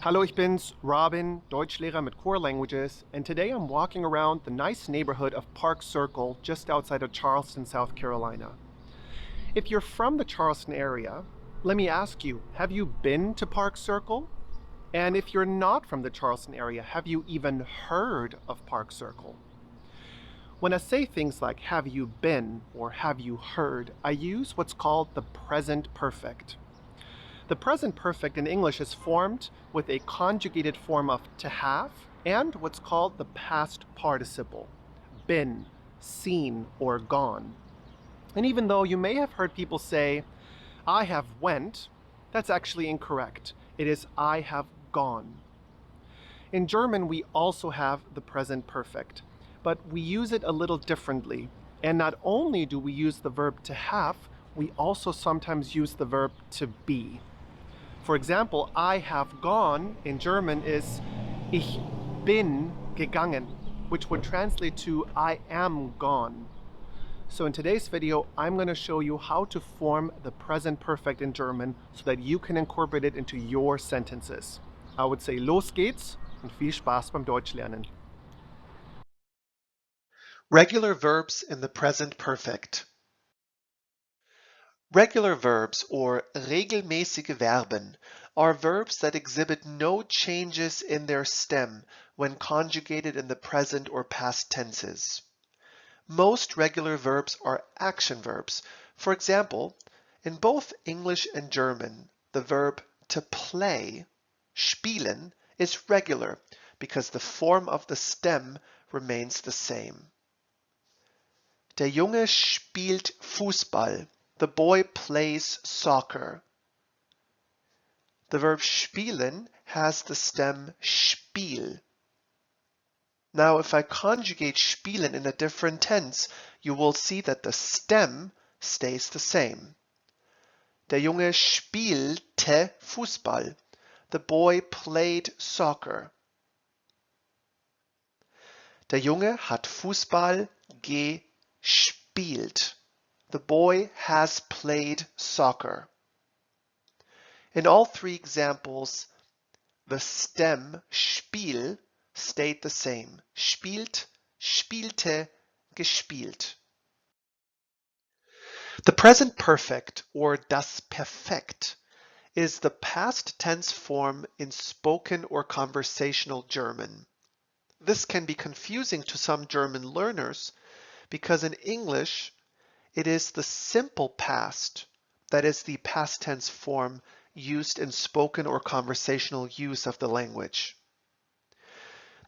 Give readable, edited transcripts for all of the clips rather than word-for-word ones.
Hallo, ich bin's, Robin, Deutschlehrer mit Core Languages, and today I'm walking around the nice neighborhood of Park Circle just outside of Charleston, South Carolina. If you're from the Charleston area, let me ask you, have you been to Park Circle? And if you're not from the Charleston area, have you even heard of Park Circle? When I say things like have you been or have you heard, I use what's called the present perfect. The present perfect in English is formed with a conjugated form of to have and what's called the past participle, been, seen, or gone. And even though you may have heard people say, I have went, that's actually incorrect. It is I have gone. In German, we also have the present perfect, but we use it a little differently. And not only do we use the verb to have, we also sometimes use the verb to be. For example, I have gone in German is ich bin gegangen, which would translate to I am gone. So in today's video, I'm going to show you how to form the present perfect in German so that you can incorporate it into your sentences. I would say los geht's und viel Spaß beim Deutschlernen. Regular verbs in the present perfect. Regular verbs, or regelmäßige Verben, are verbs that exhibit no changes in their stem when conjugated in the present or past tenses. Most regular verbs are action verbs. For example, in both English and German, the verb to play, spielen, is regular because the form of the stem remains the same. Der Junge spielt Fußball. The boy plays soccer. The verb spielen has the stem spiel. Now, if I conjugate spielen in a different tense, you will see that the stem stays the same. Der Junge spielte Fußball. The boy played soccer. Der Junge hat Fußball gespielt. The boy has played soccer. In all three examples, the stem spiel stayed the same. Spielt, spielte, gespielt. The present perfect, or das Perfekt, is the past tense form in spoken or conversational German. This can be confusing to some German learners because in English, it is the simple past that is the past tense form used in spoken or conversational use of the language.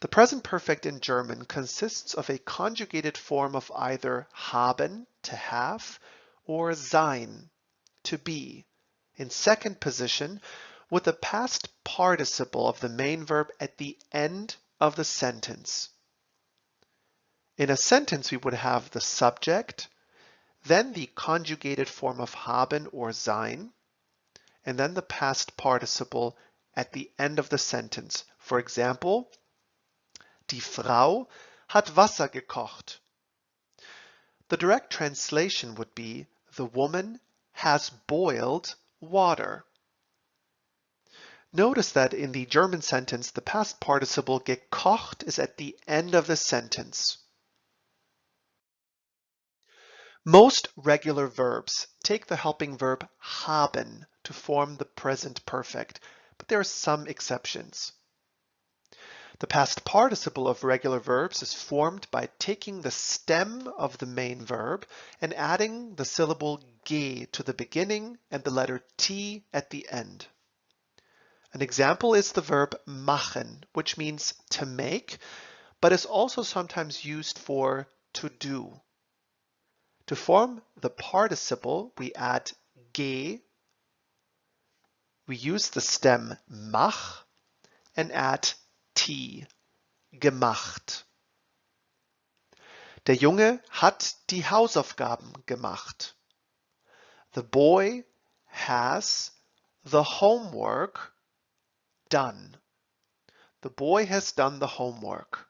The present perfect in German consists of a conjugated form of either haben, to have, or sein, to be, in second position with the past participle of the main verb at the end of the sentence. In a sentence, we would have the subject, then the conjugated form of haben or sein, and then the past participle at the end of the sentence. For example, die Frau hat Wasser gekocht. The direct translation would be, the woman has boiled water. Notice that in the German sentence, the past participle gekocht is at the end of the sentence. Most regular verbs take the helping verb haben to form the present perfect, but there are some exceptions. The past participle of regular verbs is formed by taking the stem of the main verb and adding the syllable ge to the beginning and the letter t at the end. An example is the verb machen, which means to make, but is also sometimes used for to do. To form the participle, we add ge, we use the stem mach, and add t, gemacht. Der Junge hat die Hausaufgaben gemacht. The boy has the homework done. The boy has done the homework.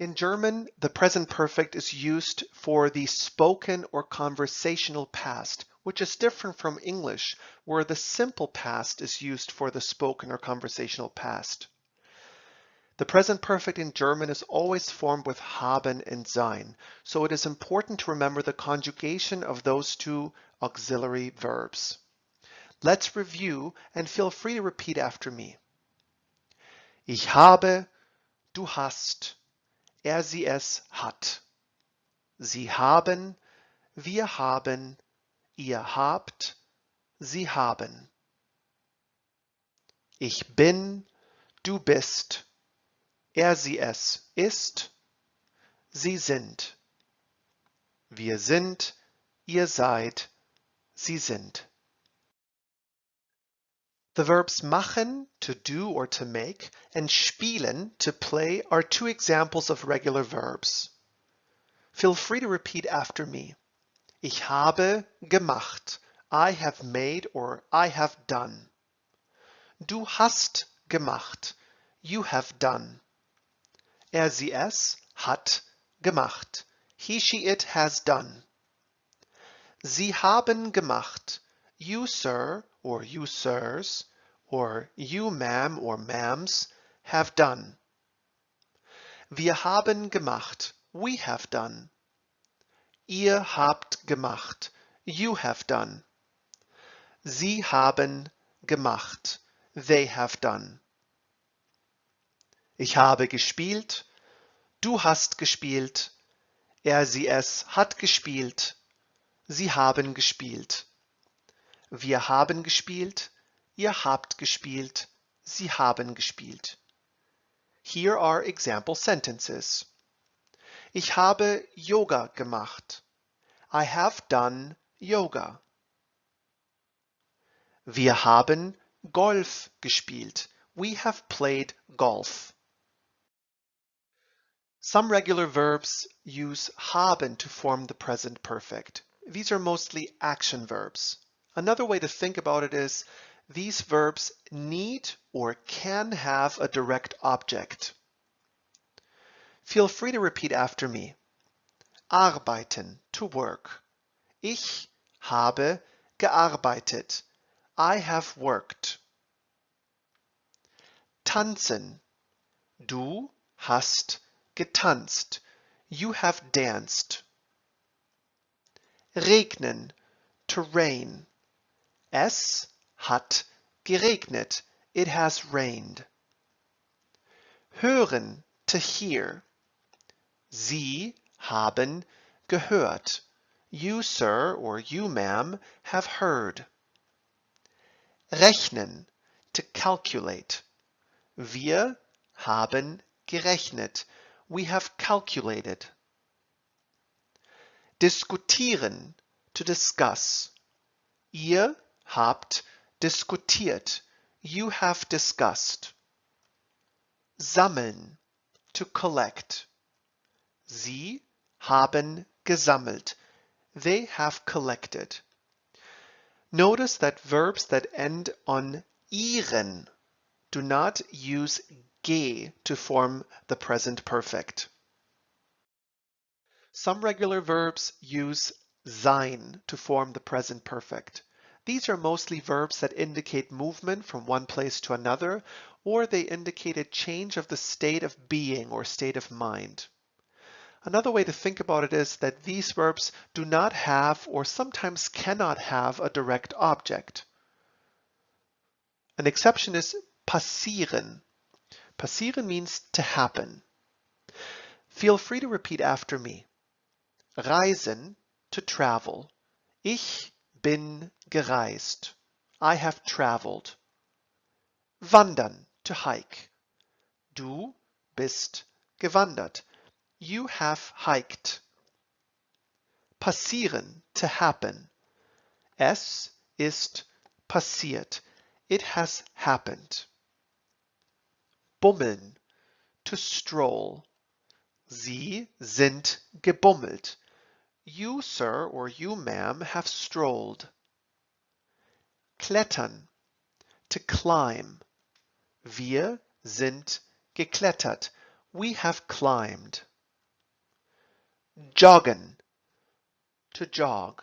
In German, the present perfect is used for the spoken or conversational past, which is different from English, where the simple past is used for the spoken or conversational past. The present perfect in German is always formed with haben and sein, so it is important to remember the conjugation of those two auxiliary verbs. Let's review and feel free to repeat after me. Ich habe, du hast, sie es hat. Sie haben, wir haben, ihr habt, sie haben. Ich bin, du bist, sie es ist, sie sind. Wir sind, ihr seid, sie sind. The verbs machen, to do or to make, and spielen, to play, are two examples of regular verbs. Feel free to repeat after me. Ich habe gemacht. I have made or I have done. Du hast gemacht. You have done. Sie es hat gemacht. He, she, it has done. Sie haben gemacht. You, sir, or you, sirs, or you, ma'am, or ma'ams, have done. Wir haben gemacht. We have done. Ihr habt gemacht. You have done. Sie haben gemacht. They have done. Ich habe gespielt. Du hast gespielt. Sie es hat gespielt. Sie haben gespielt. Wir haben gespielt. Ihr habt gespielt. Sie haben gespielt. Here are example sentences. Ich habe Yoga gemacht. I have done yoga. Wir haben Golf gespielt. We have played golf. Some regular verbs use haben to form the present perfect. These are mostly action verbs. Another way to think about it is these verbs need or can have a direct object. Feel free to repeat after me. Arbeiten, to work. Ich habe gearbeitet. I have worked. Tanzen. Du hast getanzt. You have danced. Regnen, to rain. Es hat geregnet. It has rained. Hören, to hear. Sie haben gehört. You, sir, or you, ma'am, have heard. Rechnen, to calculate. Wir haben gerechnet. We have calculated. Diskutieren, to discuss. Ihr habt diskutiert. You have discussed. Sammeln, to collect. Sie haben gesammelt. They have collected. Notice that verbs that end on ieren do not use ge to form the present perfect. Some regular verbs use sein to form the present perfect. These are mostly verbs that indicate movement from one place to another, or they indicate a change of the state of being or state of mind. Another way to think about it is that these verbs do not have or sometimes cannot have a direct object. An exception is passieren. Passieren means to happen. Feel free to repeat after me. Reisen, to travel. Ich bin gereist. I have traveled. Wandern, to hike. Du bist gewandert. You have hiked. Passieren, to happen. Es ist passiert. It has happened. Bummeln, to stroll. Sie sind gebummelt. You, sir, or you, ma'am, have strolled. Klettern, to climb. Wir sind geklettert. We have climbed. joggen, to jog.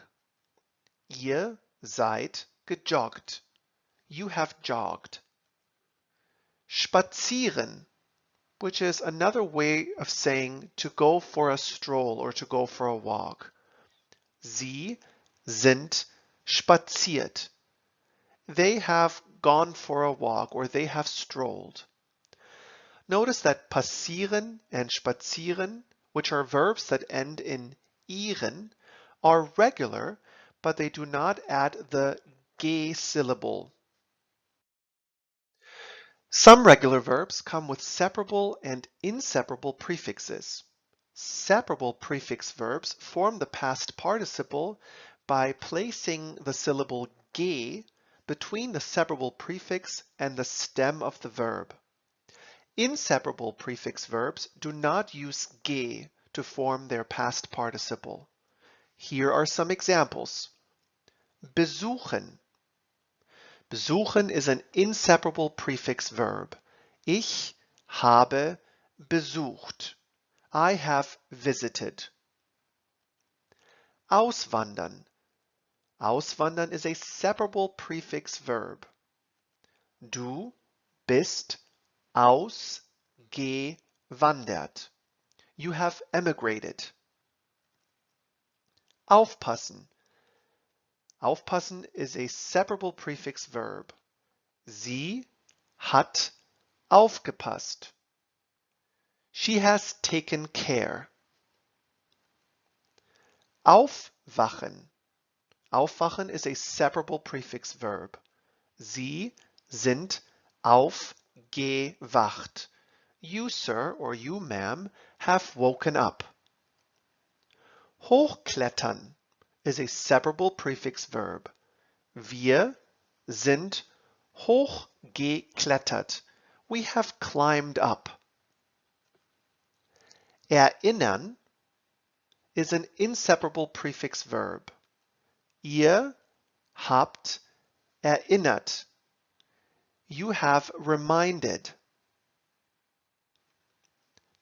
Ihr seid gejoggt. You have jogged. Spazieren, which is another way of saying to go for a stroll or to go for a walk. Sie sind spaziert. They have gone for a walk or they have strolled. Notice that passieren and spazieren, which are verbs that end in ieren, are regular, but they do not add the ge syllable. Some regular verbs come with separable and inseparable prefixes. Separable prefix verbs form the past participle by placing the syllable ge between the separable prefix and the stem of the verb. Inseparable prefix verbs do not use ge to form their past participle. Here are some examples. Besuchen. Besuchen is an inseparable prefix verb. Ich habe besucht. I have visited. Auswandern. Auswandern is a separable prefix verb. Du bist ausgewandert. You have emigrated. Aufpassen. Aufpassen is a separable prefix verb. Sie hat aufgepasst. She has taken care. Aufwachen. Aufwachen is a separable prefix verb. Sie sind aufgewacht. You, sir, or you, ma'am, have woken up. Hochklettern is a separable prefix verb. Wir sind hochgeklettert. We have climbed up. Erinnern is an inseparable prefix verb. Ihr habt erinnert. You have reminded.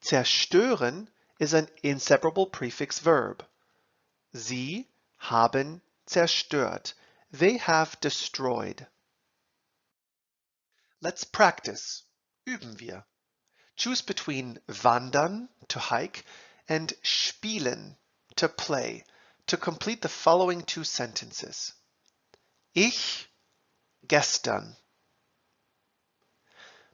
Zerstören is an inseparable prefix verb. Sie haben zerstört. They have destroyed. Let's practice. Üben wir. Choose between wandern, to hike, and spielen, to play, to complete the following two sentences. Ich gestern.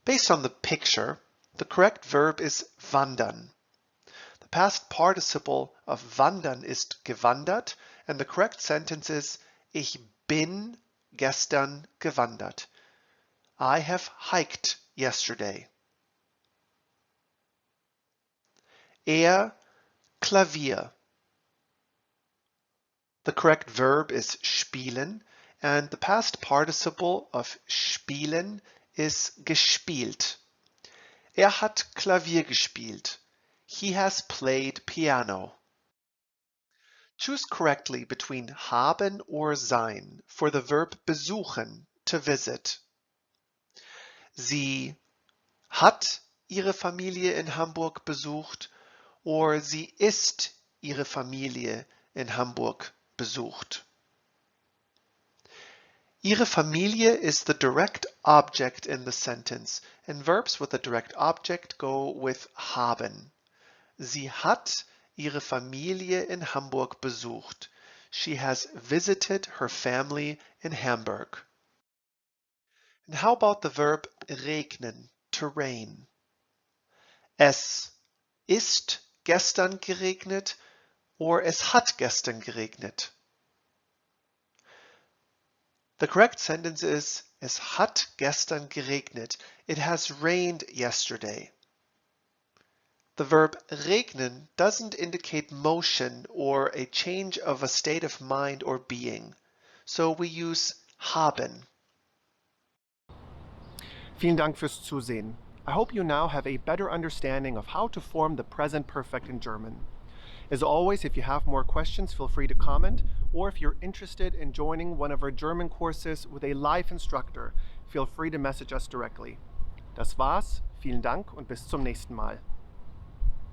Based on the picture, the correct verb is wandern. The past participle of wandern is gewandert, and the correct sentence is Ich bin gestern gewandert. I have hiked yesterday. Klavier. The correct verb is spielen, and the past participle of spielen is gespielt. Hat Klavier gespielt. He has played piano. Choose correctly between haben or sein for the verb besuchen, to visit. Sie hat ihre Familie in Hamburg besucht, or sie ist ihre Familie in Hamburg besucht. Ihre Familie is the direct object in the sentence, and verbs with a direct object go with haben. Sie hat ihre Familie in Hamburg besucht. She has visited her family in Hamburg. And how about the verb regnen, to rain? Es ist gestern geregnet, or es hat gestern geregnet. The correct sentence is Es hat gestern geregnet. It has rained yesterday. The verb regnen doesn't indicate motion or a change of a state of mind or being, so we use haben. Vielen Dank fürs Zusehen. I hope you now have a better understanding of how to form the present perfect in German. As always, if you have more questions, feel free to comment, or if you're interested in joining one of our German courses with a live instructor, feel free to message us directly. Das war's, vielen Dank und bis zum nächsten Mal.